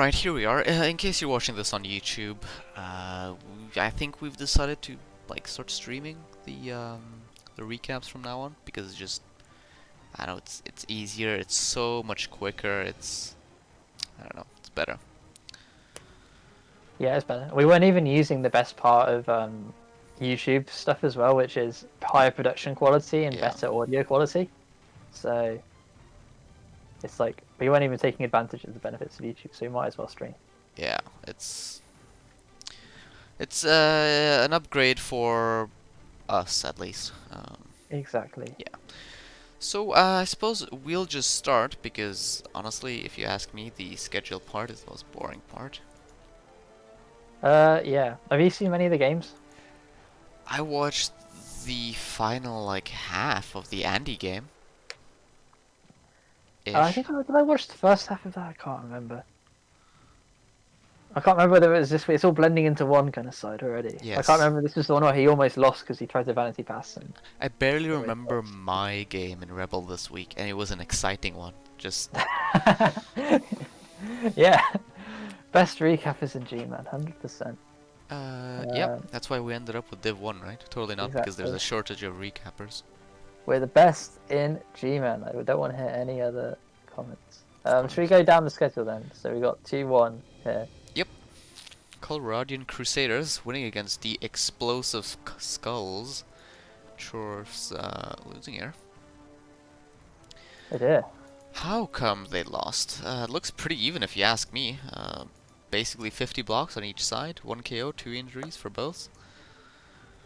Alright, here we are. In case you're watching this on YouTube, I think we've decided to start streaming the recaps from now on because it's just I don't know it's easier, it's so much quicker, I don't know, it's better. Yeah, it's better. We weren't even using the best part of YouTube stuff as well, which is higher production quality and Yeah. better audio quality. So it's like we weren't even taking advantage of the benefits of YouTube, so we might as well stream. Yeah, it's an upgrade for us at least. Exactly. Yeah. So I suppose we'll just start because honestly, if you ask me, the schedule part is the most boring part. Yeah. Have you seen many of the games? I watched the final half of the Andy game. I Ish. think did I watch the first half of that? I can't remember. I can't remember whether it was this way. It's all blending into one kind of side already. I can't Yes. remember. This was the one where he almost lost because he tried to vanity pass and. I barely Always remember my game in Rebel this week, and it was an exciting one. Just Yeah. Best recap is in GMAN, 100%. yep, that's why we ended up with Div 1, right? Totally not because there's Exactly. a shortage of recappers. We're the best in GMAN. I don't want to hear any other comments. Of Should we course. go down the schedule then? So we got 2-1 here. Yep. Coloradian Crusaders winning against the Explosive Skulls. Chorf's losing here. Oh dear. How come they lost? It looks pretty even if you ask me. Basically 50 blocks on each side, 1 KO, 2 injuries for both.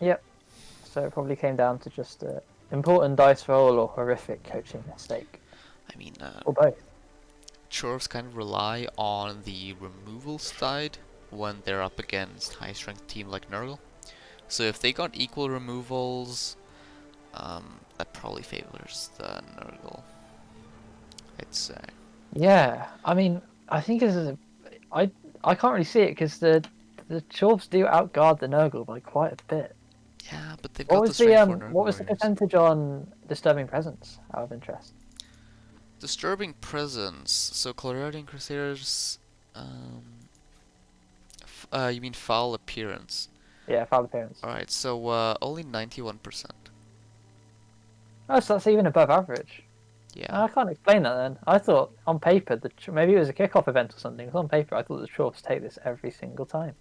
Yep. So it probably came down to just important dice roll or horrific coaching mistake. I mean, Or both. Chorfs kind of rely on the removal side when they're up against high strength team like Nurgle. So if they got equal removals, that probably favors the Nurgle, I'd say. Yeah. I mean, I think I can't really see it because the Chorfs do outguard the Nurgle by quite a bit. Yeah, but they've got the strength for Nurgle What was the warriors. percentage on disturbing presence out of interest? Disturbing presence. So Coloradian Crusaders, you mean foul appearance? Yeah, foul appearance. All right, so only 91%. Oh, so that's even above average. Yeah. I can't explain that then. I thought on paper maybe it was a kickoff event or something. 'Cause on paper, I thought the Chorfs take this every single time.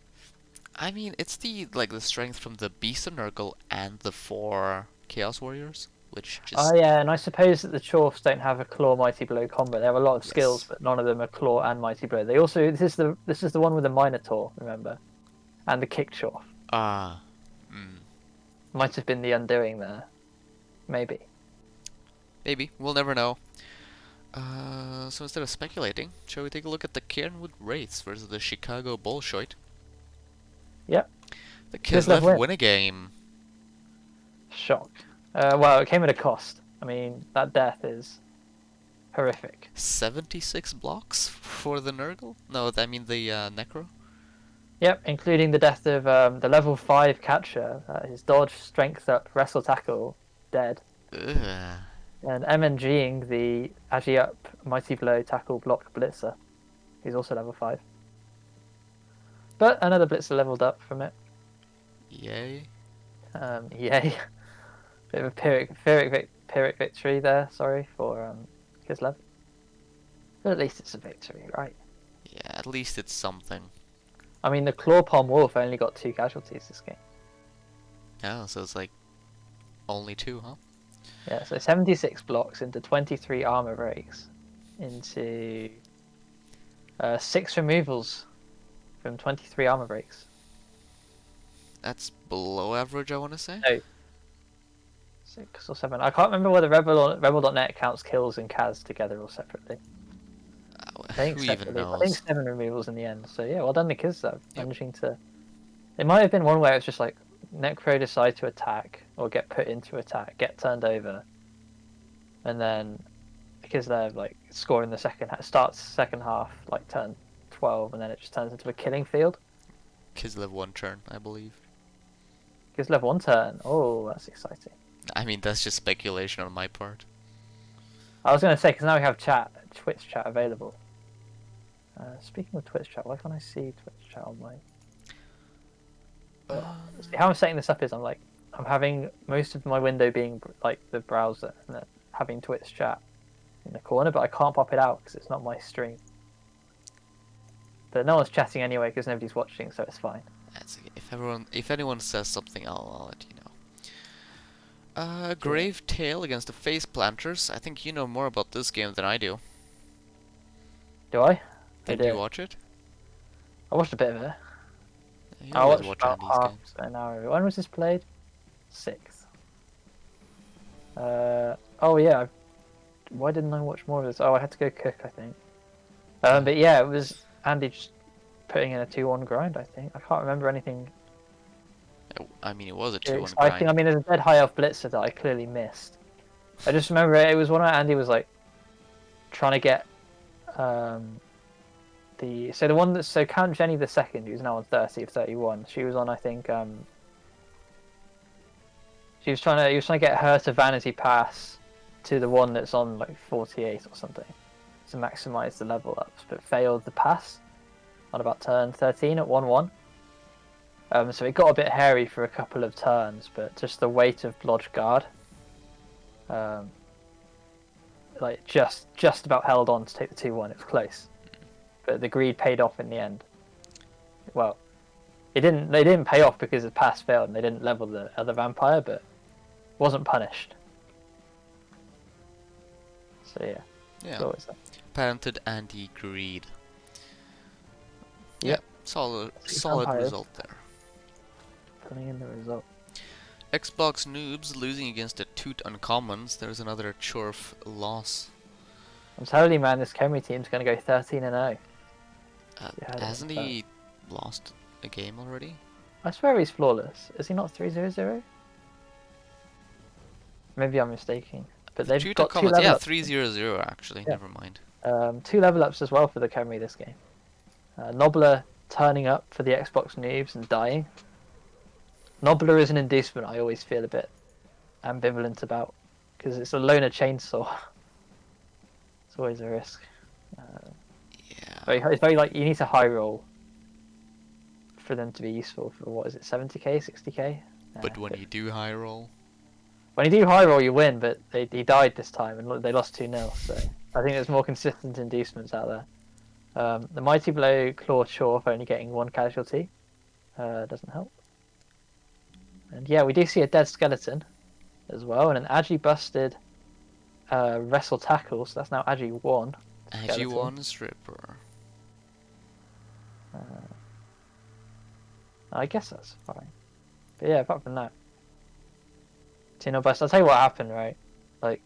I mean, it's the strength from the Beast of Nurgle and the 4 Chaos Warriors, which Oh just yeah, and I suppose that the Chorfs don't have a Claw Mighty Blow combo. They have a lot of skills, yes. but none of them are Claw and Mighty Blow. They also this is the one with the Minotaur, remember, and the Kick Chorf. Ah. Mm. Might have been the undoing there, maybe. Maybe. We'll never know. So instead of speculating, shall we take a look at the Cairnwood Wraiths versus the Chicago Bolshoi? Yep. The Kislev Kislev win. win a game. Shock. Well, it came at a cost. I mean, that death is horrific. 76 blocks for the Nurgle? No, I mean the Necro. Yep, including the death of the level 5 catcher. His dodge, strength up, wrestle tackle, dead. Ugh. And MNGing the agi up, mighty blow, tackle, block, blitzer. He's also level 5. But another blitzer leveled up from it. Yay. Yay. Bit of a Pyrrhic victory there, sorry, for Kislev. But at least it's a victory, right? Yeah, at least it's something. I mean, the Clawpalm Wolf only got 2 casualties this game. Oh, so it's only 2, huh? Yeah, so 76 blocks into 23 armor breaks, into 6 removals from 23 armor breaks. That's below average, I want to say. No, 6 or 7. I can't remember whether Rebel.net counts kills and Kaz together or separately. I think Who even separately. I think knows? 7 removals in the end. So yeah, well done the kids though, Yep. managing to. It might have been one where it's just like Necro decide to attack or get put into attack, get turned over, and then because they're scoring the starts second half turn 12, and then it just turns into a killing field. Kislev 1 turn, I believe. Gives level 1 turn. Oh, that's exciting. I mean, that's just speculation on my part. I was going to say because now we have Twitch chat available. Speaking of Twitch chat, why can't I see Twitch chat on my... See, Um, how I'm setting this up is I'm having most of my window being like the browser and then having Twitch chat in the corner, but I can't pop it out because it's not my stream. But no one's chatting anyway because nobody's watching, so it's fine. that's okay. If anyone says something, I'll let you know. Yeah. Grave Tail against the Face Planters. I think you know more about this game than I do. Do I? I Didn't you do. watch it? I watched a bit of it. You I always watched watch about Andy's half games. an hour. When was this played? 6th. Oh yeah. Why didn't I watch more of this? Oh, I had to go cook, I think. But yeah, it was Andy just putting in a 2-1 grind, I think. I can't remember anything I mean, it was a too 2-1 exciting. I grind. mean, there's a dead high elf blitzer that I clearly missed. I just remember it was one where Andy was like trying to get the one that's so Count Jenny the second, who's now on 30 of 31. She was on, I think, he was trying to get her to vanity pass to the one that's on like 48 or something to maximize the level ups, but failed the pass on about turn 13 at 1-1. So it got a bit hairy for a couple of turns, but just the weight of Blodge Guard, like just about held on to take the 2-1. It was close, but the greed paid off in the end. Well, it didn't. They didn't pay off because the pass failed and they didn't level the other vampire, but wasn't punished. So yeah, it's Yeah. always that. Patented Andy Greed. Yeah, Yep, solid vampires result there. putting in the result. Xbox noobs losing against the Toot Uncommons. There's another Chorf loss. I'm telling you, man, this Khemri team's going to go 13-0. Hasn't he lost a game already? I swear he's flawless. Is he not 3-0-0? Maybe I'm mistaken. But The they've Toot got 2 Uncommons, level yeah, ups. 3-0-0 actually. Yeah. Never mind. 2 level ups as well for the Khemri this game. Nobler turning up for the Xbox noobs and dying. Nobler is an inducement I always feel a bit ambivalent about because it's a loner chainsaw. It's always a risk. Yeah. It's very like you need to high roll for them to be useful for what is it, 70k, 60k? But when you do high roll, When you do high roll, you win, but he died this time and they lost 2-0. So I think there's more consistent inducements out there. The Mighty Blow Claw Chorf only getting 1 casualty doesn't help. And yeah, we do see a dead skeleton as well, and an Agi busted wrestle tackle, so that's now Agi 1. Agi 1 stripper. I guess that's fine. But yeah, apart from that, Tino bust. I'll tell you what happened, right? Like,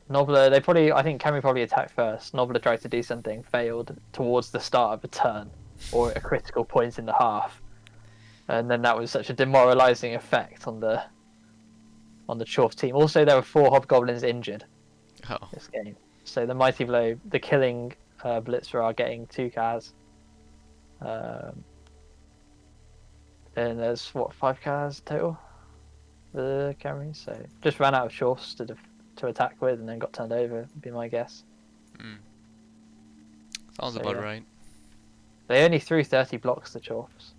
Nobler, I think Camry probably attacked first. Nobler tried to do something, failed towards the start of a turn, or a critical point in the half. And then that was such a demoralizing effect on the Chorf team. Also, there were 4 hobgoblins injured Oh. this game. So the Mighty Blow, the killing Blitzer are getting 2 cars. And there's, 5 cars total? The Camry, so just ran out of Chorfs to attack with and then got turned over, would be my guess. Sounds So, about yeah. right. They only threw 30 blocks to Chorfs.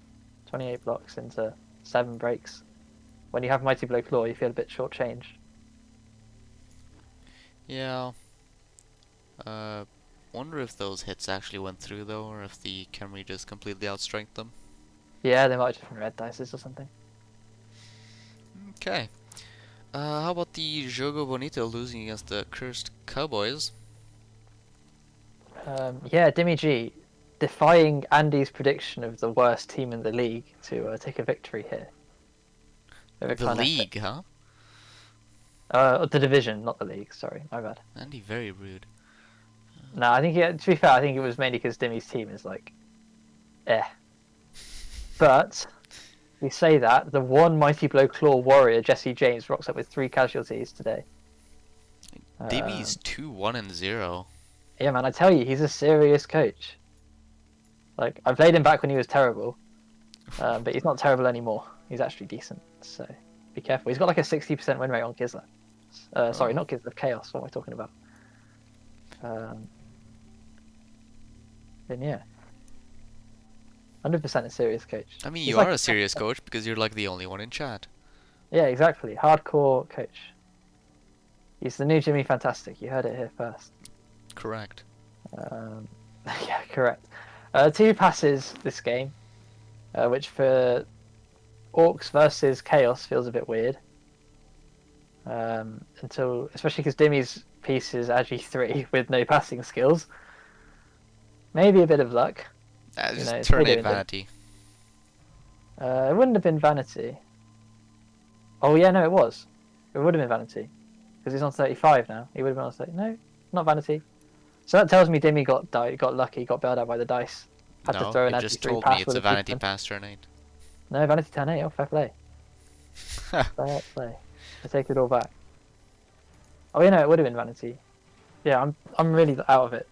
28 blocks into 7 breaks. When you have Mighty Blow Claw, you feel a bit shortchanged. Yeah. Wonder if those hits actually went through though, or if the Camry just completely outstrength them. Yeah, they might have just been red dices or something. Okay. How about the Jogo Bonito losing against the Cursed Cowboys? Yeah, Dimmy G defying Andy's prediction of the worst team in the league to take a victory here. Over The Clan league, huh? The division, not the league. Sorry, my bad. Andy, very rude. No, I think to be fair, I think it was mainly because Dimmy's team is like, eh. But we say that the one Mighty Blow Claw warrior, Jesse James, rocks up with 3 casualties today. Dimmy's 2-1-0. Yeah, man, I tell you, he's a serious coach. Like, I played him back when he was terrible, but he's not terrible anymore. He's actually decent, so be careful. He's got like a 60% win rate on Kislev. Sorry, not Kislev, Chaos. What am I talking about? then yeah, 100% a serious coach. I mean, He's you like are a serious coach because you're like the only one in chat. yeah, exactly, hardcore coach. He's the new Jimmy Fantastic. You heard it here first. Correct. Um, yeah, correct. 2 passes this game, which for Orcs versus Chaos feels a bit weird. Until, especially because Dimmy's piece is actually 3 with no passing skills. Maybe a bit of luck. You know, Just it's turn 8 doing it. vanity. It wouldn't have been Vanity. Oh yeah, no, it was. It would have been Vanity because he's on 35 now. He would have been on 30. No, not Vanity. So that tells me Dimmy got lucky, got bailed out by the dice. Had to No, throw an it edgy just 3 told me pass it's with a a 2 vanity turn. pass turn 8. No, Vanity turn 8. Oh, fair play. Fair play. I take it all back. Oh, you know, it would have been Vanity. Yeah, I'm really out of it.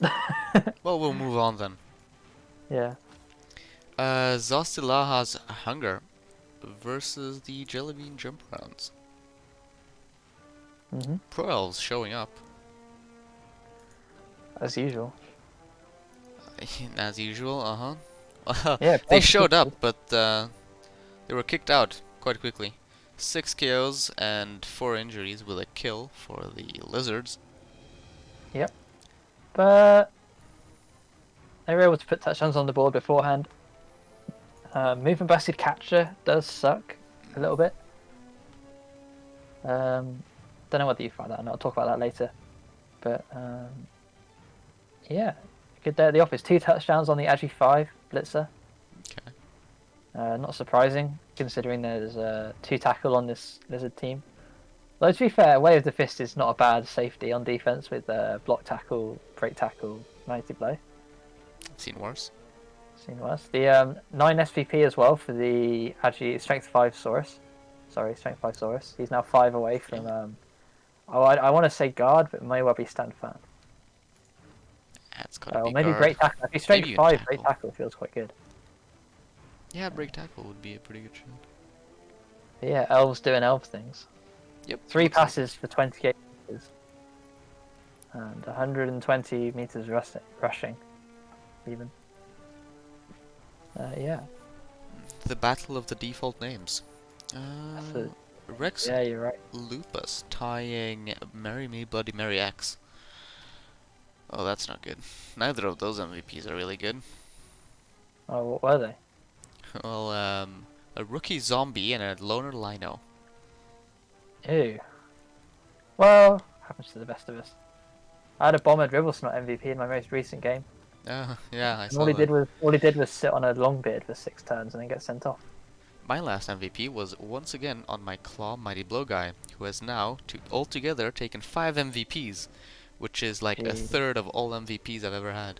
Well, we'll move on then. Yeah. Zostilaha's Hunger versus the Jellybean Jump Rounds. Pro Elves showing up. As usual. As usual, uh-huh. Yeah. They showed up, but they were kicked out quite quickly. 6 KOs and 4 injuries with a kill for the Lizards. Yep. But they were able to put touchdowns on the board beforehand. Movement busted catcher does suck a little bit. Don't know whether you find that or not. I'll talk about that later. But yeah, good day at the office. 2 touchdowns on the Agi 5 blitzer. Okay. Not surprising considering there's 2 tackle on this Lizard team. Though to be fair, Way of the Fist is not a bad safety on defense with block tackle, break tackle, mighty blow. Seen worse. Seen worse. The 9 SVP as well for the Agi Strength 5 Saurus. Sorry, Strength 5 Saurus. He's now 5 away from. I want to say guard, but may well be stand firm. That's gotta Or be maybe guard. break tackle. If he's Strength Maybe even 5, tackle. break tackle feels quite good. Yeah, break tackle would be a pretty good shot. But yeah, elves doing elf things. Yep. 3 passes for 28 meters. And 120 meters rushing. Even. Yeah. The battle of the default names. Rex Yeah, you're right. Lupus tying Marry Me Bloody Mary X. Oh, that's not good. Neither of those MVPs are really good. Oh, what were they? Well, a rookie zombie and a loner lino. Ew. Well, happens to the best of us. I had a bomber dribble snot MVP in my most recent game. Yeah, I And saw all he that. did was sit on a long beard for 6 turns and then get sent off. My last MVP was once again on my Claw Mighty Blow guy, who has now altogether taken 5 MVPs, which is like a third of all MVPs I've ever had.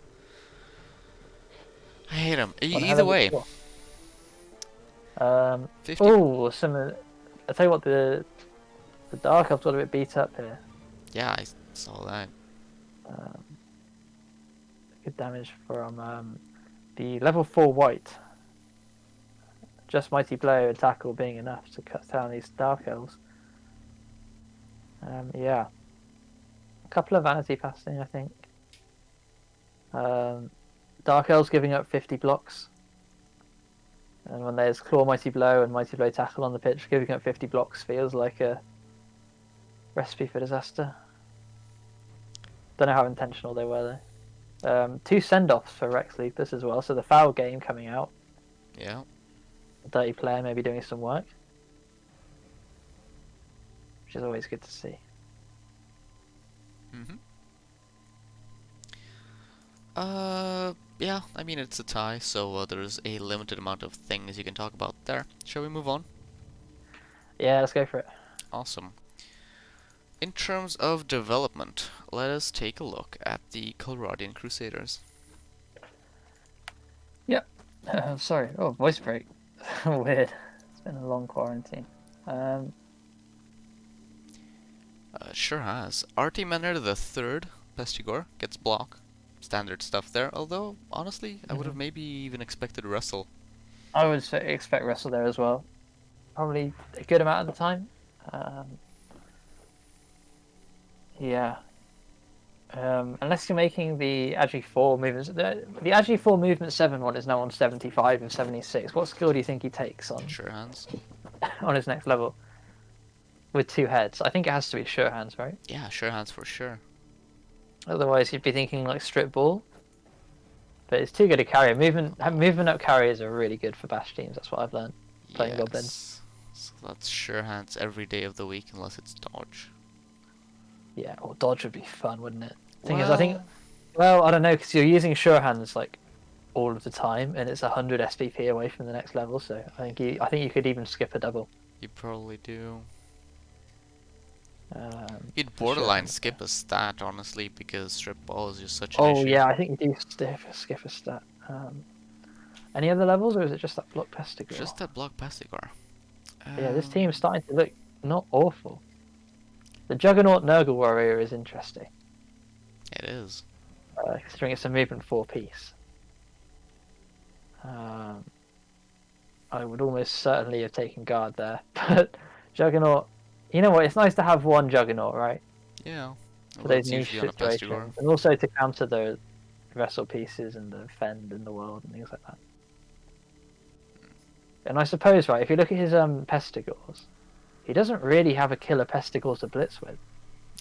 I hate him. Either way. 50. Oh, I tell you what, the Dark Elves got a bit beat up here. Yeah, I saw that. Good damage from the level 4 white. Just Mighty Blow and Tackle being enough to cut down these Dark Elves. Yeah. A couple of vanity passing, I think. Dark Elves giving up 50 blocks. And when there's Claw Mighty Blow and Mighty Blow Tackle on the pitch, giving up 50 blocks feels like a recipe for disaster. Don't know how intentional they were though. 2 send-offs for Rex Lupus as well, so the foul game coming out. Yeah. A dirty player maybe doing some work. Which is always good to see. Yeah, I mean it's a tie, so there's a limited amount of things you can talk about there. Shall we move on? Yeah, let's go for it. Awesome. In terms of development, let us take a look at the Coloradian Crusaders. Yep. Sorry. Oh, voice break. Weird. It's been a long quarantine. Sure has. Artie Menner the third, Pestigor, gets block. Standard stuff there, although, honestly, I would have maybe even expected Russell. I would expect Russell there as well. Probably a good amount of the time. Yeah. Unless you're making the Agi 4 movements. The Agi 4 movement 7 one is now on 75 and 76. What skill do you think he takes Sure hands. on his next level? With 2 heads. I think it has to be sure hands, right? Yeah, sure hands for sure. Otherwise, you'd be thinking like strip ball. But it's too good a carry. Movement up carriers are really good for bash teams. That's what I've learned playing goblins. Yes. So that's sure hands every day of the week unless it's dodge. Yeah, or dodge would be fun, wouldn't it? Thing is, Well, I don't know, because you're using sure hands like all of the time, and it's 100 SPP away from the next level. So I think you could even skip a double. you probably do. You'd For sure borderline hands. skip a stat, honestly, because strip ball is just such an Oh issue. yeah, I think you do skip a stat. Any other levels, or is it just that block Pestigor? Just that block Pestigor. Yeah, this team is starting to look not awful. The Juggernaut Nurgle Warrior is interesting, It is. considering it's a movement 4 piece. I would almost certainly have taken guard there, but Juggernaut. You know what? It's nice to have one Juggernaut, right? Yeah. For Well, those it's niche usually on a Pestigor. situations, and also to counter the vessel pieces and the fend in the world and things like that. And I suppose, right, if you look at his Pestigors, he doesn't really have a killer Pestigor to blitz with.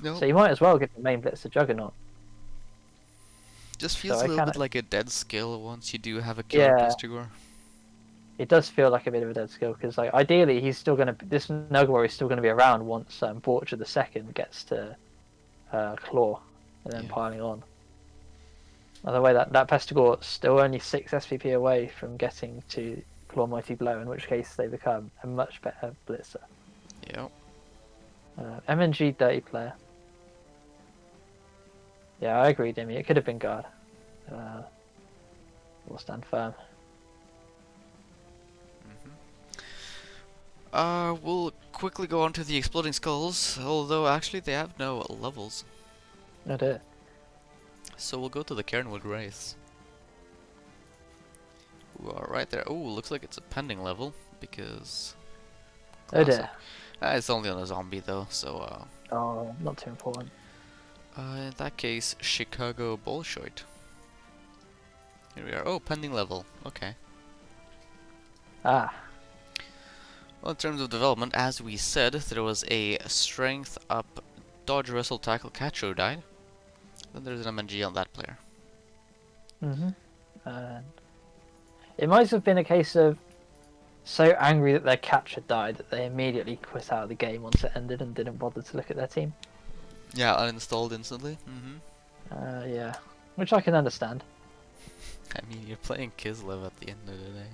No. So you might as well give the main blitz to Juggernaut. Just feels So a little bit like a dead skill once you do have a killer Yeah. Pestigor. It does feel like a bit of a dead skill because, like, ideally, he's still going to. This Nurgle Warrior is still going to be around once Borcher the Second gets to Claw and then Yeah. piling on. By the way, that Pestigor is still only 6 SPP away from getting to Claw Mighty Blow, in which case they become a much better blitzer. Yep. MNG dirty player. Yeah, I agree, Demi. It could have been guard. We'll stand firm. We'll quickly go on to the Exploding Skulls, although actually they have no levels. No dear. So we'll go to the Cairnwood Wraiths. Who are right there. Oh, looks like it's a pending level, because... Oh dear. It's only on a zombie though, so Oh, not too important. in that case, Chicago Bolshoi. Here we are. Oh, pending level. Okay. Ah. Well, in terms of development, as we said, there was a strength up dodge, wrestle, tackle, catcher died. Then there's an MNG on that player. And it might have been a case of so angry that their catcher died that they immediately quit out of the game once it ended and didn't bother to look at their team. Yeah, uninstalled instantly. Yeah, which I can understand. I mean, you're playing Kislev at the end of the day.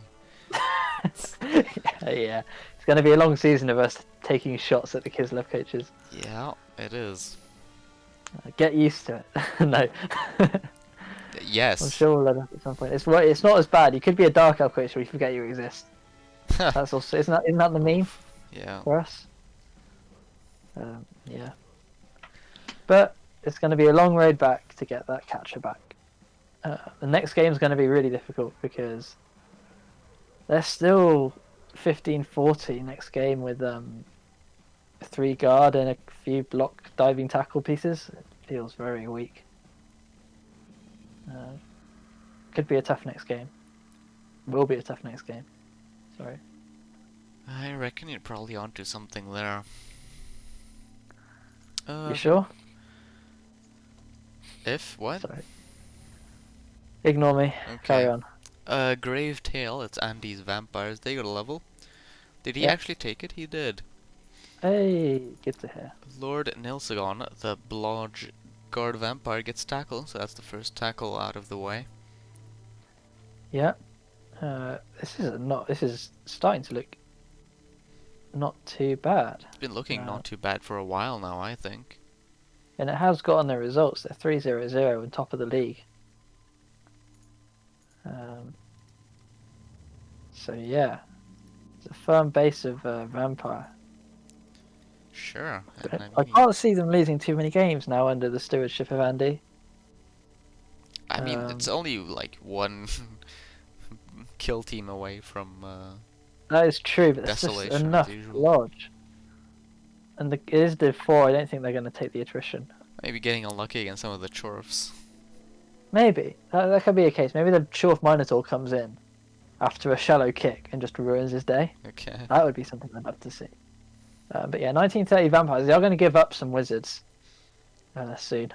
Yeah, it's going to be a long season of us taking shots at the Kislev coaches. Yeah, it is. Get used to it. No. Yes. I'm sure we'll let up at some point. It's not as bad. You could be a Dark Elf coach where you forget you exist. That's also isn't that the meme Yeah. for us? Yeah. But it's going to be a long road back to get that catcher back. The next game is going to be really difficult because they're still 15-40 next game with 3 guard and a few block diving tackle pieces. It feels very weak. Could be a tough next game. Will be a tough next game. Sorry. I reckon you're probably onto something there. You sure? If? What? Sorry. Ignore me. Okay. Carry on. Grave Tail, it's Andy's vampires. They got a level. Did he Yep. actually take it? He did. Hey, good to hear. Lord Nilsagon, the Blodge guard vampire, gets tackle, so that's the first tackle out of the way. Yeah. This is starting to look not too bad. It's been looking not too bad for a while now, I think. And it has gotten the results. They're 3-0-0 on top of the league. So yeah, it's a firm base of vampire. Sure. But And I can't see them losing too many games now under the stewardship of Andy. I mean, it's only like one kill team away from That is true, but that's just desolation as enough usual. lodge. And it is Div 4. I don't think they're going to take the attrition. Maybe getting unlucky against some of the Chorfs. Maybe that could be a case. Maybe the Chorf Minotaur comes in after a shallow kick and just ruins his day. Okay. That would be something I'd love to see. But yeah, 1930 Vampires. They are going to give up some wizards soon,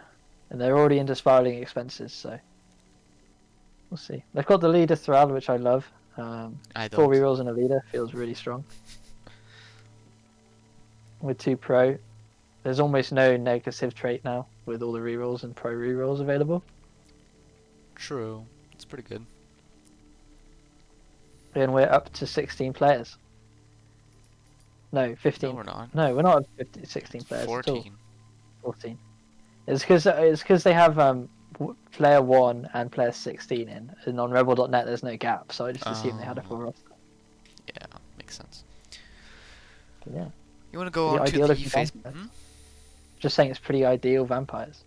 and they're already into spiraling expenses. So we'll see. They've got the leader Thrall, which I love. I 4 don't. rerolls and a leader feels really strong. With 2 pro, there's almost no negative trait now with all the rerolls and pro rerolls available. True. It's pretty good. And we're up to 16 players. No, 15. No, we're not. No, we're not up to 16 players at all. 14. 14. It's because they have player 1 and player 16 in, and on Rebel.net there's no gap, so I just assumed they had a full roster. Yeah, makes sense. But yeah. You want to go The on to ideal the looking face? vampires. Just saying it's pretty ideal vampires.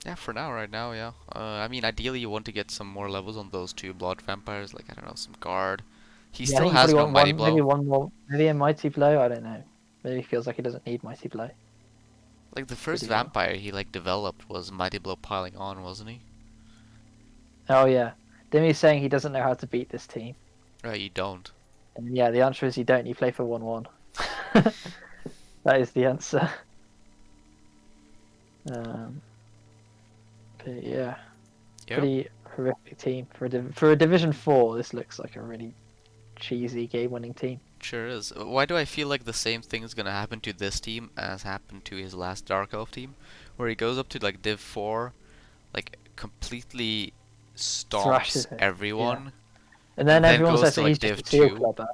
Yeah, for now, right now, yeah. I mean, ideally you want to get some more levels on those 2 blood vampires, like, I don't know, some guard. He Yeah, I still think you has probably no want mighty one, blow. maybe one more, maybe a mighty blow. I don't know. Maybe he feels like he doesn't need mighty blow. Like, the first Pretty well. vampire he, like, developed was mighty blow piling on, wasn't he? Oh yeah, Demi's saying he doesn't know how to beat this team. Right, you don't. And yeah, the answer is you don't. You play for 1-1. That is the answer. But yeah, Yep. pretty horrific team for a Division 4. This looks like a really cheesy game-winning team. Sure is. Why do I feel like the same thing is gonna happen to this team as happened to his last Dark Elf team? Where he goes up to, like, Div 4, like, completely stomps Thrashes it, everyone, And then everyone goes says to, that like, he's just Div a seal 2. clubber.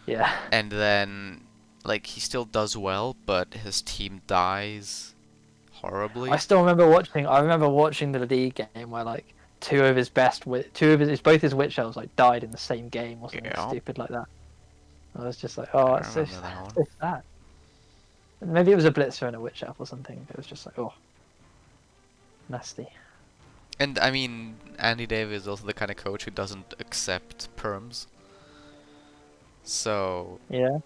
Yeah. and then, like, he still does well, but his team dies horribly. I still remember watching. I remember watching the league game where like both his witch elves like died in the same game or something Yeah, stupid like that. I was just like, oh, I that's so remember that one. so sad. Maybe it was a blitzer and a witch elf or something. It was just like, oh, nasty. And, I mean, Andy Davis is also the kind of coach who doesn't accept perms. So, Yeah.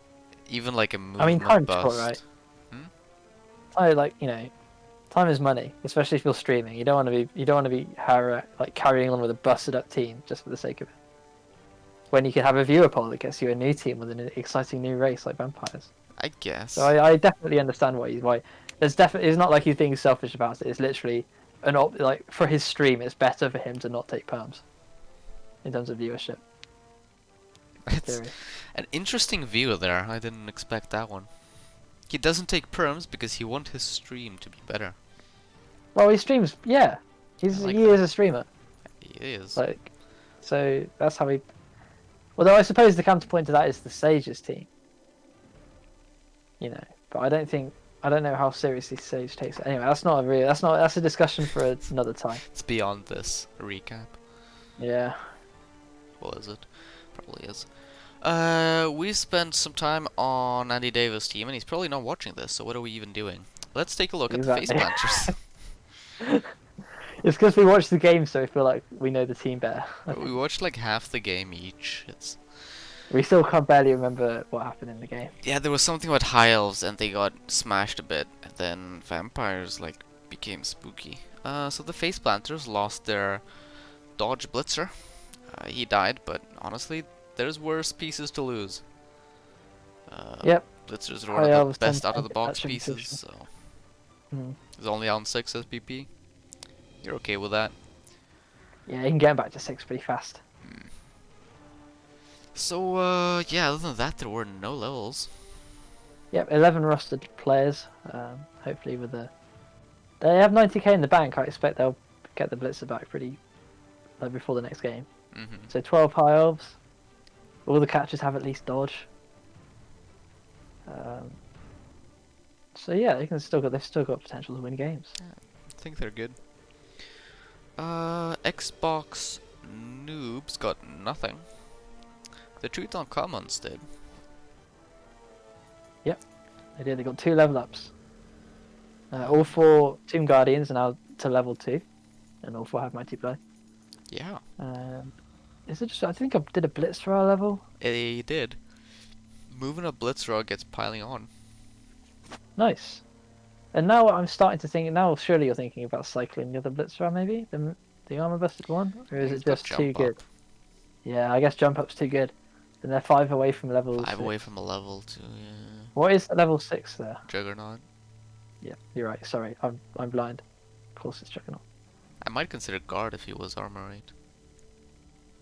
even, like, a I mean, movement time's bust. short, right? Hmm? Time is money, especially if you're streaming. You don't want to be carrying on with a busted up team just for the sake of it. When you can have a viewer poll that gets you a new team with an exciting new race like vampires. I guess. So I definitely understand why. There's definitely. It's not like he's being selfish about it. It's literally like for his stream. It's better for him to not take perms. In terms of viewership. It's Theory. an interesting view there. I didn't expect that one. He doesn't take perms because he wants his stream to be better. Well, he streams. Yeah, he is a streamer. He is. Like, so that's how he. Although I suppose the counterpoint to that is the Sage's team. But I don't know how seriously Sage takes it. Anyway, that's a discussion for another time. It's beyond this recap. Yeah. Well, is it? Probably is. We spent some time on Andy Davis' team, and he's probably not watching this, so what are we even doing? Let's take a look at the face Exactly. planters. It's because we watched the game, so we feel like we know the team better. We watched like half the game each. We still can't barely remember what happened in the game. Yeah, there was something about high elves, and they got smashed a bit, and then vampires like became spooky. So the face planters lost their dodge blitzer. He died, but honestly, there's worse pieces to lose. Yep. Blitzers are High one of the elves best tend out of to the get box that pieces, reputation. so Mm. it's only on 6 SPP. You're okay with that? Yeah, you can get him back to 6 pretty fast. So, yeah, other than that, there were no levels. Yep, 11 rostered players. Hopefully they have 90k in the bank. I expect they'll get the blitzer back pretty before the next game. So 12 high elves. All the catchers have at least dodge. So yeah, they've still got potential to win games. I think they're good. Xbox noobs got nothing. The Truth on Commons did. Yep, they did. They got 2 level ups. All 4 Tomb Guardians are now to level 2, and all 4 have Mighty Blow. Yeah. Is it just? I think I did a Blitzthrower level. They did. Moving a Blitzrock gets piling on. Nice. And now I'm starting to think. Now surely you're thinking about cycling the other Blitzer, maybe the armor busted one, or Yeah, is he's it got just too jump good? up. Yeah, I guess jump up's too good. Then they're 5 away from level 5 away 6. from a level 2, yeah. What is the level 6 there? Juggernaut. Yeah, you're right. Sorry, I'm blind. Of course it's Juggernaut. I might consider guard if he was armor 8.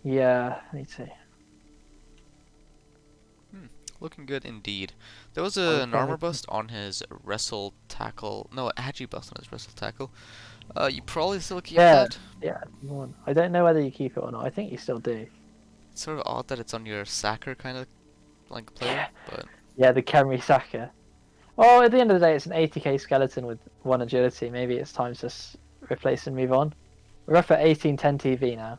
Yeah, me too. Looking good indeed. There was Oh, an armor okay. bust on his wrestle tackle. No, agi bust on his wrestle tackle. You probably still keep Yeah, that. yeah. One. I don't know whether you keep it or not. I think you still do. It's sort of odd that it's on your sacker kind of like player, but Yeah, the Camry Saka. Well, at the end of the day, it's an 80k skeleton with 1 agility. Maybe it's time to replace and move on. We're up at 1810 TV now.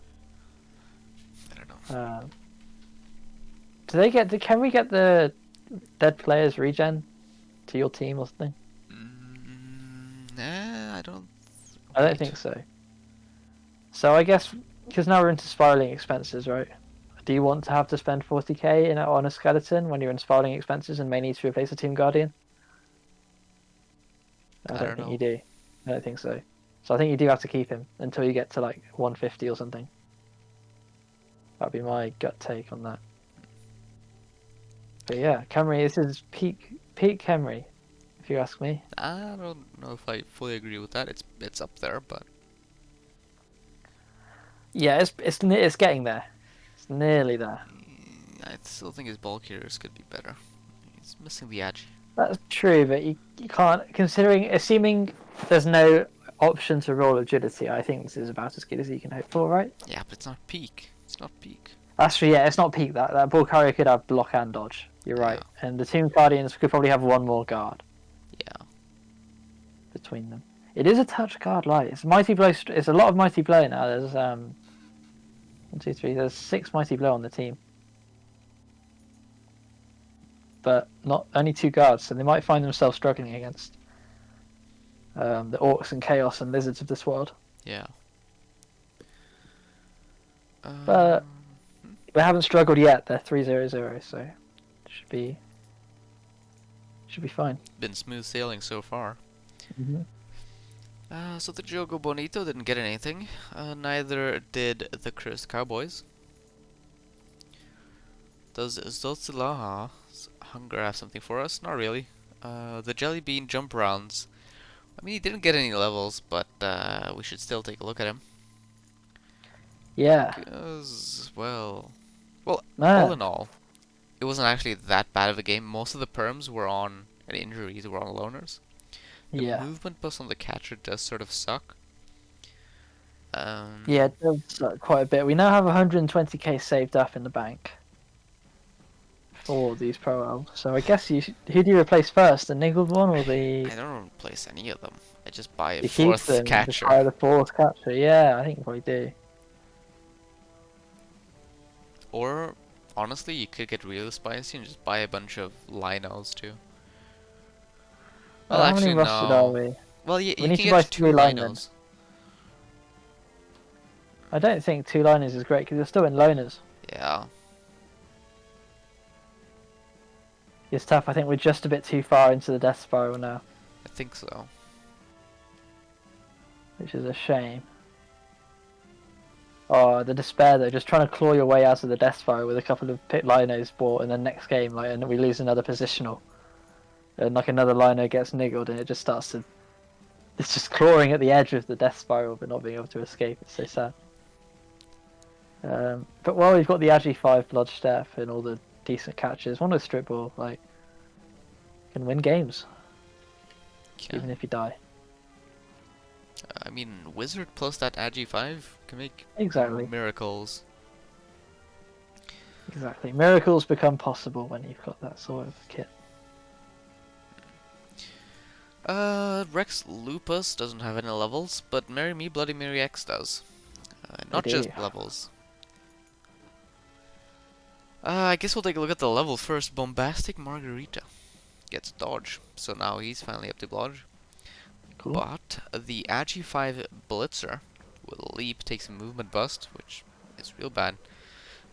I don't know. Do they get? Can we get the dead players regen to your team or something? Nah, I don't. I don't Wait. think so. So I guess because now we're into spiraling expenses, right? Do you want to have to spend 40k on a skeleton when you're in spiraling expenses and may need to replace a team guardian? I I don't don't think you know. do. I don't think so. So I think you do have to keep him until you get to like 150 or something. That'd be my gut take on that. But yeah, Camry, this is peak Camry, if you ask me. I don't know if I fully agree with that. It's up there, but Yeah, it's getting there. It's nearly there. I still think his ball carriers could be better. He's missing the edge. That's true, but you can't assuming there's no option to roll agility. I think this is about as good as you can hope for, right? Yeah, but it's not peak. It's not peak. That's true. Yeah, it's not peak. That ball carrier could have block and dodge. You're Yeah, right, and the team guardians could probably have one more guard yeah. between them. It is a touch guard light. It's mighty blow. It's a lot of mighty blow now. There's 1, 2, 3. There's 6 mighty blow on the team, but not only 2 guards. So they might find themselves struggling against the orcs and chaos and lizards of this world. Yeah. But Um, they haven't struggled yet. They're 3-0-0, so should be fine. been smooth sailing so far. Mm-hmm. So the Jogo Bonito didn't get anything. Neither did the Cursed Cowboys. Does Zoltilaha's Hunger have something for us? Not really. The Jelly Bean jump rounds. I mean, he didn't get any levels, but we should still take a look at him. Yeah, Because, well, all man. in all, it wasn't actually that bad of a game. Most of the perms were on, and injuries were on loners. The Yeah, movement bus on the catcher does sort of suck. yeah, it does suck quite a bit. We now have 120k saved up in the bank for these pro elves. So I guess who do you replace first, the niggled one or I don't replace any of them. I just buy a you keep fourth them and just catcher. hire the 4th catcher? Yeah, I think you probably do. Or, honestly, you could get real spicy and just buy a bunch of Linos too. Well, How many actually, rusted are no. we? Well, We you need can to buy get 3 two linemen. Linos. I don't think 2 liners is great because they're still in loners. Yeah. It's tough. I think we're just a bit too far into the death spiral now, I think so. which is a shame. Oh, the despair though, just trying to claw your way out of the death spiral with a couple of pit linos bought, and then next game, like, and we lose another positional, and like another lino gets niggled, and it just starts to, it's just clawing at the edge of the death spiral, but not being able to escape. It's so sad. But while we've got the Agi 5 Blood Step and all the decent catches, one with strip ball, like, can win games even Can. if you die. I mean, Wizard plus that Agi 5 can make Exactly. miracles. Exactly. Miracles become possible when you've got that sort of kit. Rex Lupus doesn't have any levels, but Marry Me Bloody Mary X does. They Not just do. levels. I guess we'll take a look at the level first. Bombastic Margarita gets dodge, so now he's finally up to dodge. Cool. But the Agi 5 Blitzer with Leap takes a movement bust, which is real bad.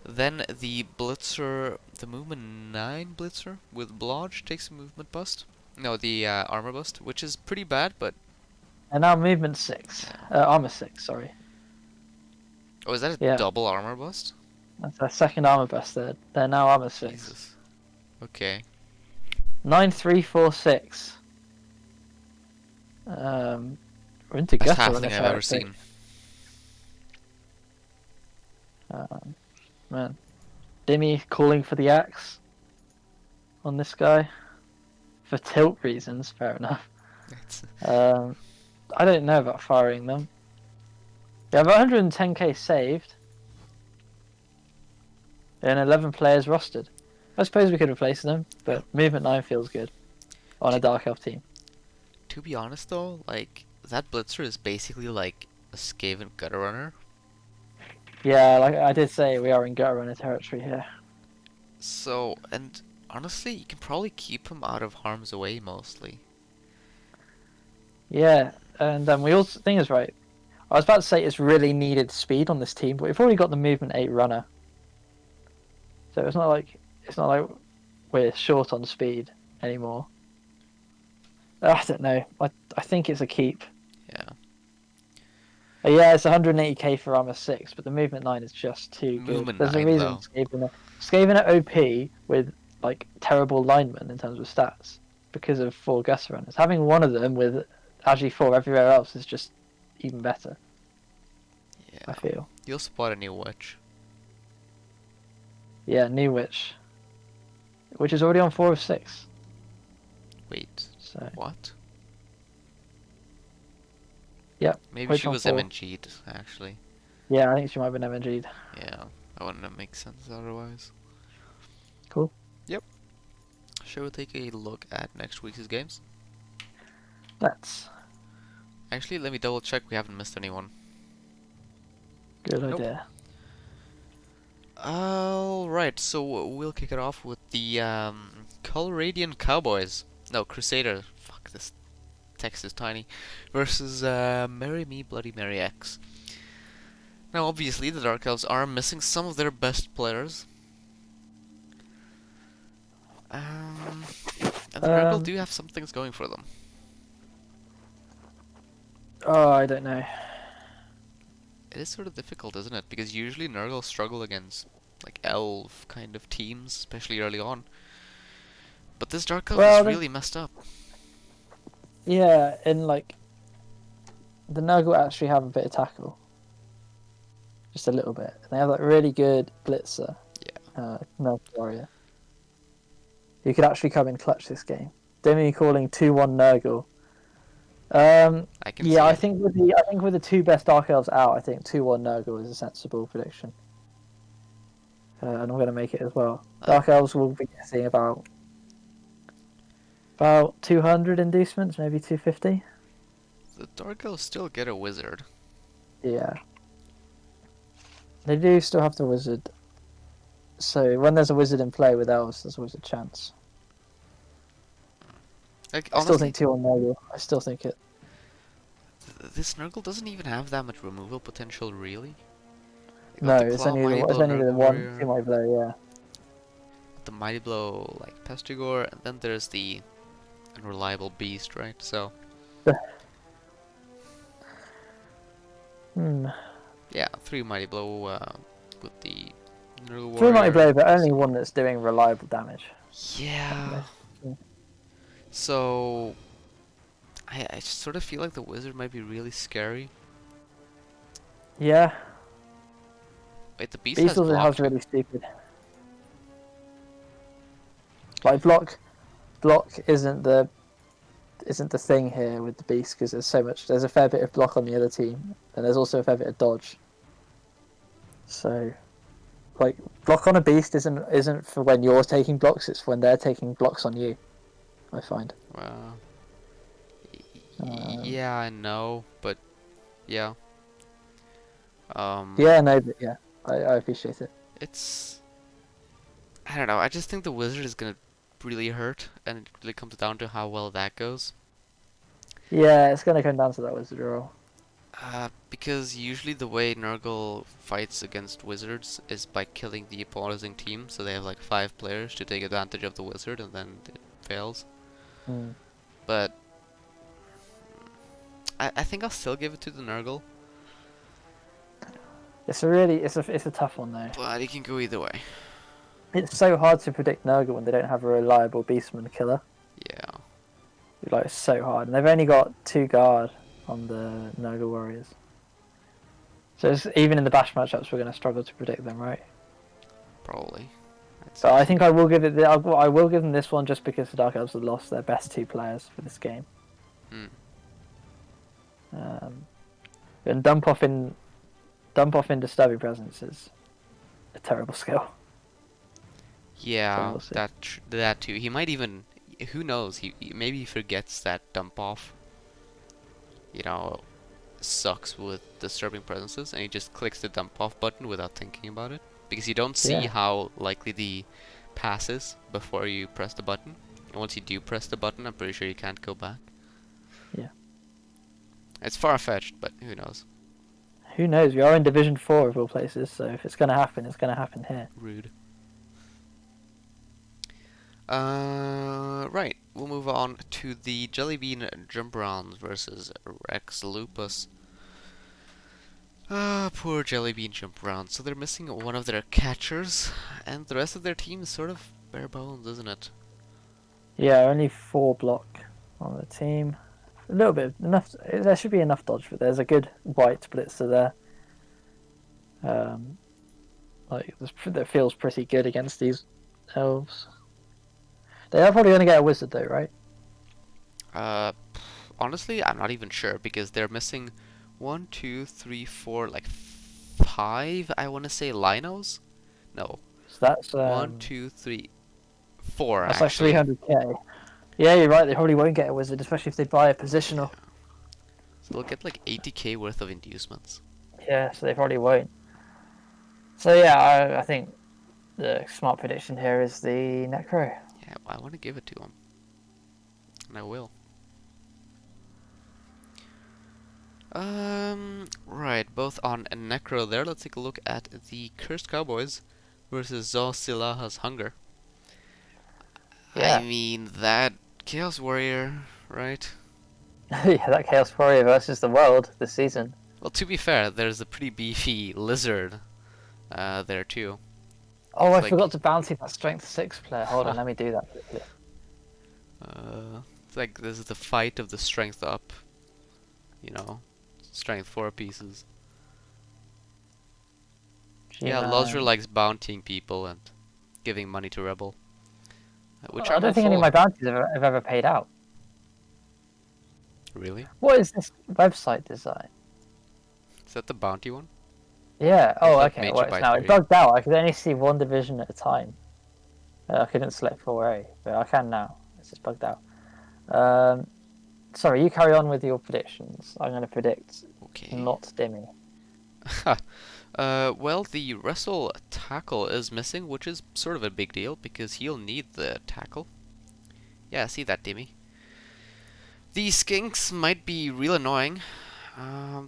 Then the Blitzer, the movement 9 Blitzer with Blodge takes a movement bust. No, the armor bust, which is pretty bad, but And now movement 6. yeah. Armor 6, sorry. Oh, is that a Yeah, double armor bust? that's their second armor bust. They're now armor 6. Jesus. Okay. 9346. We're into Best gutter runner halfling I've ever territory. seen. Man. Dimmy calling for the axe on this guy. For tilt reasons, fair enough. It's I don't know about firing them. They have 110k saved. And 11 players rostered. I suppose we could replace them, but movement 9 feels good on a Dark Elf team. to be honest though, like that blitzer is basically like a Skaven gutter runner. Yeah, like I did say, we are in gutter runner territory here. So, and honestly, you can probably keep him out of harm's way mostly. Yeah, and we also thing is right. I was about to say it's really needed speed on this team, but we've already got the movement 8 runner, so it's not like we're short on speed anymore. I don't know. I think it's a keep. Yeah. Yeah, it's 180k for armor 6, but the movement 9 is just too good. Movement There's a 9 reason though. Skaven are OP with like terrible linemen in terms of stats because of 4 Gus runners. Having one of them with actually 4 everywhere else is just even better. Yeah. I feel. You'll spot a new witch. Yeah, new witch, which is already on 4 of 6. Wait. So What? yeah, Maybe witch she on was 4. MNG'd, actually. Yeah, I think she might have been MNG'd. Yeah. That wouldn't make sense otherwise. Cool. Yep. Shall we take a look at next week's games? That's Actually, let me double check we haven't missed anyone. good Nope. idea. Alright, so we'll kick it off with the Coloradian Cowboys. No, Crusader. Fuck, this text is tiny. Versus Marry Me Bloody Mary X. Now, obviously, the Dark Elves are missing some of their best players. And the Nurgle do have some things going for them. Oh, I don't know. It is sort of difficult, isn't it? Because usually Nurgle struggle against like elf kind of teams, especially early on. But this Dark Elf is really messed up. Yeah, and like the Nurgle actually have a bit of tackle, just a little bit. And they have that really good blitzer, Nurgle warrior, who could actually come and clutch this game. Demi calling 2-1 Nurgle. I can see I it. think with the 2 best Dark Elves out, I think 2-1 Nurgle is a sensible prediction. And I'm going to make it as well. Dark Elves will be getting about 200 inducements, maybe 250. The Dark Elves still get a wizard. Yeah. They do still have the wizard. So when there's a wizard in play with elves, there's always a chance. Like, I still honestly, think 2-1 Nurgle. I still think it. this Nurgle doesn't even have that much removal potential, really. They No, got the it's Claw, only Mighty Blow, the Nurgle one Warrior, team I play, yeah. the Mighty Blow, like Pestigore, and then there's the unreliable Beast, right? So, yeah, 3 Mighty Blow with the Nurgle Warrior. 3 Mighty Blow, but only so- one that's doing reliable damage. Yeah. So, I sort of feel like the wizard might be really scary. Yeah. Wait, the beast Beast has also block. has really stupid. Like block isn't the thing here with the beast because there's a fair bit of block on the other team and there's also a fair bit of dodge. So, like block on a beast isn't for when you're taking blocks; it's when they're taking blocks on you. I find. Well, yeah, I know, but yeah. Yeah, no, but yeah, I appreciate it. It's I don't know. I just think the wizard is gonna really hurt, and it really comes down to how well that goes. Yeah, it's gonna come down to that wizard roll. Because usually the way Nurgle fights against wizards is by killing the opposing team, so they have like 5 players to take advantage of the wizard, and then it fails. but I think I'll still give it to the Nurgle, It's a really it's a tough one though. but it can go either way. It's so hard to predict Nurgle when they don't have a reliable Beastman killer. Yeah. Like it's so hard, and they've only got 2 guard on the Nurgle Warriors. So even in the bash matchups, we're going to struggle to predict them, right? Probably. So I think I will give it. I will give them this one just because the Dark Elves have lost their best 2 players for this game. Hmm. And dump off in Disturbing Presence is a terrible skill. Yeah, So we'll that too. He might even, who knows? Maybe he forgets that dump off. You know, sucks with disturbing presences, and he just clicks the dump off button without thinking about it, because you don't see how likely the pass is before you press the button. And once you do press the button, I'm pretty sure you can't go back. Yeah. It's far-fetched, but who knows? Who knows? We are in Division 4 of all places, so if it's going to happen, it's going to happen here. Rude. Right. We'll move on to the Jellybean Jump-Arounds versus Rex Lupus. Poor Jellybean Jump-Around. So they're missing one of their catchers, and the rest of their team is sort of bare bones, isn't it? Yeah, only 4 block on the team. A little bit enough. There should be enough dodge, but there's a good white blitzer there. That feels pretty good against these elves. They are probably going to get a wizard though, right? Honestly, I'm not even sure, because they're missing 1, 2, 3, 4, like 5, I want to say, Linos? No. So that's 1, 2, 3, 4 that's actually. like 300k. Yeah, you're right. They probably won't get a wizard, especially if they buy a positional. Yeah. So they'll get like 80k worth of inducements. Yeah, so they probably won't. So yeah, I think the smart prediction here is the Necro. Yeah, I want to give it to him. And I will. Right, both on Necro there. Let's take a look at the Cursed Cowboys versus Zosilaha's Hunger. Yeah. I mean, that Chaos Warrior, right? Yeah, that Chaos Warrior versus the World this season. Well, to be fair, there's a pretty beefy Lizard there too. Oh, It's I forgot to bounty that Strength 6 player. Hold on, let me do that quickly. It's like this is the fight of the strength up. You know, strength 4 pieces. Yeah, Lozra likes bountying people and giving money to Rebel. Which I don't think any of my bounties have ever paid out. Really? What is this website design? Is that the bounty one? Yeah. Oh, like okay. Major Well, by now 3. it bugged out. I could only see one division at a time. I couldn't select 4A, but I can now. It's just bugged out. Sorry, you carry on with your predictions. I'm going to predict not Dimmy. Well, the wrestle tackle is missing, which is sort of a big deal because he'll need the tackle. Yeah, see that, Dimmy. The skinks might be real annoying,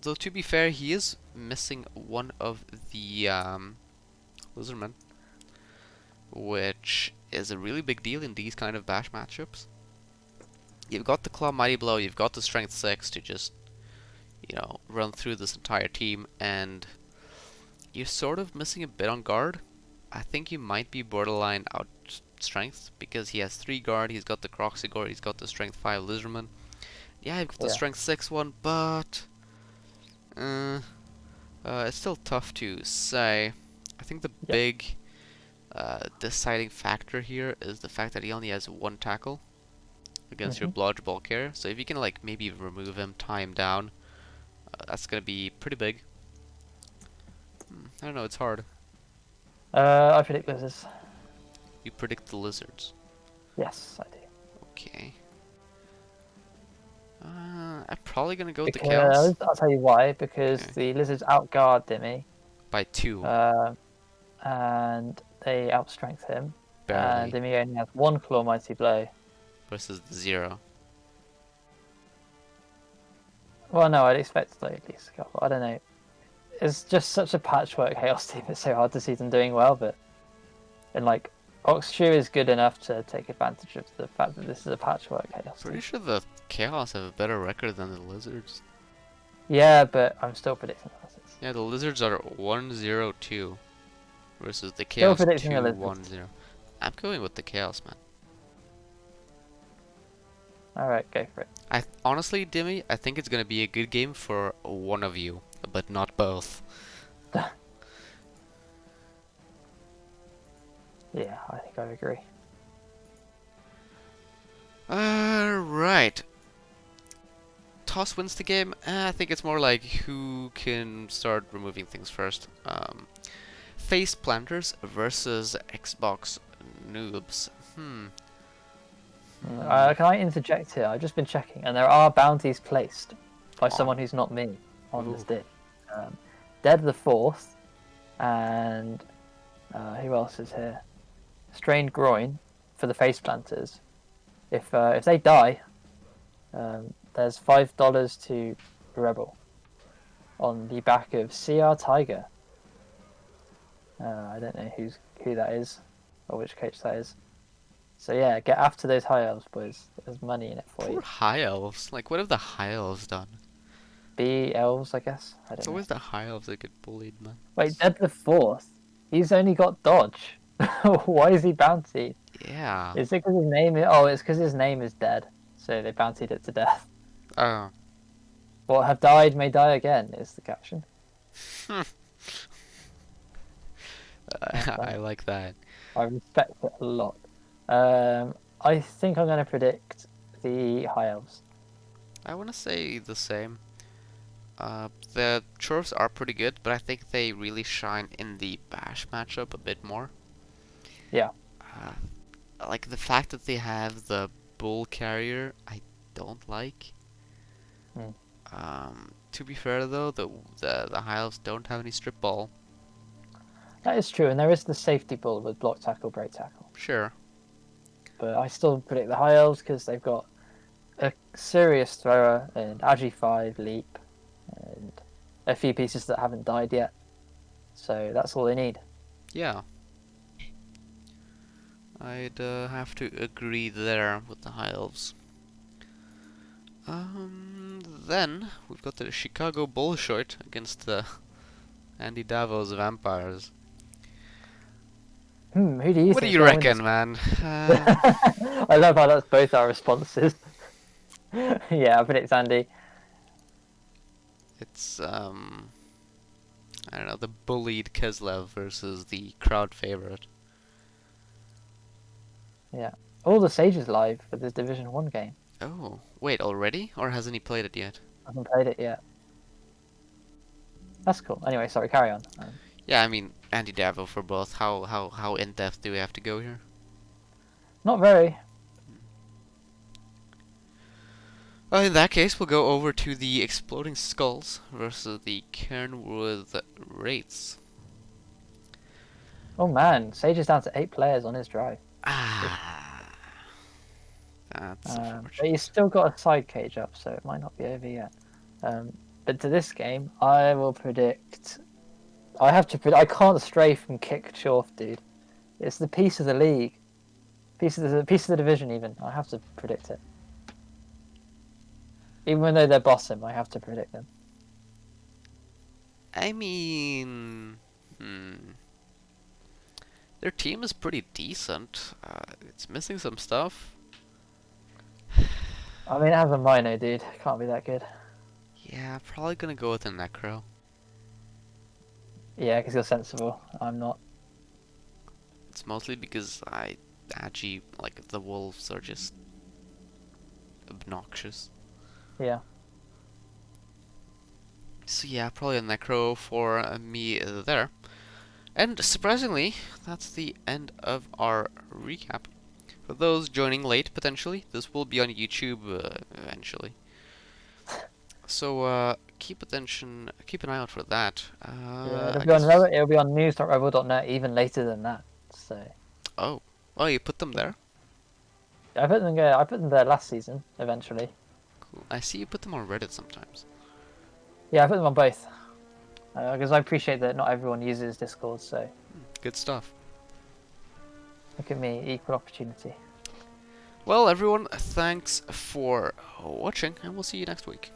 though to be fair, he is missing one of the lizardmen, which is a really big deal in these kind of bash matchups. You've got the Claw Mighty Blow, you've got the Strength 6 to just, you know, run through this entire team, and you're sort of missing a bit on guard. I think you might be borderline out strength, because he has 3 guard, he's got the Croxigore, he's got the Strength 5 Lizardman. Yeah, I've got the Strength 6 one, but it's still tough to say. I think the big deciding factor here is the fact that he only has 1 tackle against your Blodge Ball carrier. So if you can like maybe remove him, tie him down, that's gonna be pretty big. I don't know, it's hard. I predict lizards. You predict the lizards? Yes, I do. Okay. I'm probably gonna go with the Chaos. I'll tell you why. Because the lizards outguard Dimmy. By 2. And they outstrength him. Barely. And Dimmy only has 1 Claw Mighty Blow. Versus the 0. Well, no, I'd expect like, at least a couple. I don't know. It's just such a patchwork Chaos team. It's so hard to see them doing well, but in like Oxshoe is good enough to take advantage of the fact that this is a patchwork chaos Pretty team. sure the Chaos have a better record than the Lizards. Yeah, but I'm still predicting the Lizards. Yeah, the Lizards are 1-0-2 versus the Still Chaos predicting the Lizards. 2-1-0. I'm going with the Chaos, man. Alright, go for it. I honestly, Dimmy, I think it's gonna be a good game for one of you, but not both. Yeah, I think I agree. Right. Toss wins the game. I think it's more like who can start removing things first. Face planters versus Xbox noobs. Can I interject here? I've just been checking, and there are bounties placed by On. someone who's not me on this Ooh. disc. Um, Dead the Fourth, and who else is here? Strained Groin for the face planters. If they die, there's $5 to REBBL on the back of CR Tiger. I don't know who that is or which coach that is. So yeah, get after those high elves, boys. There's money in it for Poor you. high elves. Like, what have the high elves done? B elves, I guess. I It's don't know. always the high elves that get bullied, man. Wait, Dead the Fourth. He's only got dodge. Why is he bounty? Yeah. Is it because his name is? Oh, it's because his name is Dead. So they bountied it to death. Oh. What have died may die again is the caption. I like that. I respect it a lot. I think I'm going to predict the high elves. I want to say the same. The Chorfs are pretty good, but I think they really shine in the Bash matchup a bit more. Yeah. Like the fact that they have the Bull Carrier, I don't like. Hmm. To be fair though, the High Elves don't have any strip ball. That is true, and there is the safety bull with block tackle, break tackle. Sure. But I still predict the high elves because they've got a serious thrower and Agi 5 leap and a few pieces that haven't died yet. So that's all they need. Yeah. I'd have to agree there with the High Elves. Then we've got the Chicago Bullshit against the Andy Davos Vampires. Who do you What do think is you going to win reckon, this? man? I love how that's both our responses. Yeah, I predict Andy. It's I don't know, the bullied Keslev versus the crowd favorite. Yeah. All the Sages live for this Division 1 game. Oh, wait, already? Or hasn't he played it yet? I haven't played it yet. That's cool. Anyway, sorry, carry on. Yeah, I mean, Andy Davo for both. How in depth do we have to go here? Not very. In that case, we'll go over to the Exploding Skulls versus the Cairnwood Wraiths. Oh man, Sage is down to 8 players on his drive. Ah, that's But unfortunate. he's still got a side cage up, so it might not be over yet. But to this game, I will predict. I can't stray from kick Chorf, dude. It's the piece of the league, piece of the division. Even I have to predict it. Even though they're bottom, I have to predict them. I mean, their team is pretty decent. It's missing some stuff. I mean, it has a Mino, dude. Can't be that good. Yeah, probably gonna go with a Necro. Yeah, because you're sensible. I'm not. It's mostly because I actually like the wolves are just obnoxious. Yeah. So yeah, probably a Necro for me there. And surprisingly, that's the end of our recap. For those joining late, potentially, this will be on YouTube eventually. So keep an eye out for that. Yeah, I guess. It'll be on news.rebel.net even later than that. So Oh, you put them there. I put them there last season. Eventually. Cool. I see you put them on Reddit sometimes. Yeah, I put them on both. Because I appreciate that not everyone uses Discord. So Good stuff. Look at me, equal opportunity. Well, everyone, thanks for watching, and we'll see you next week.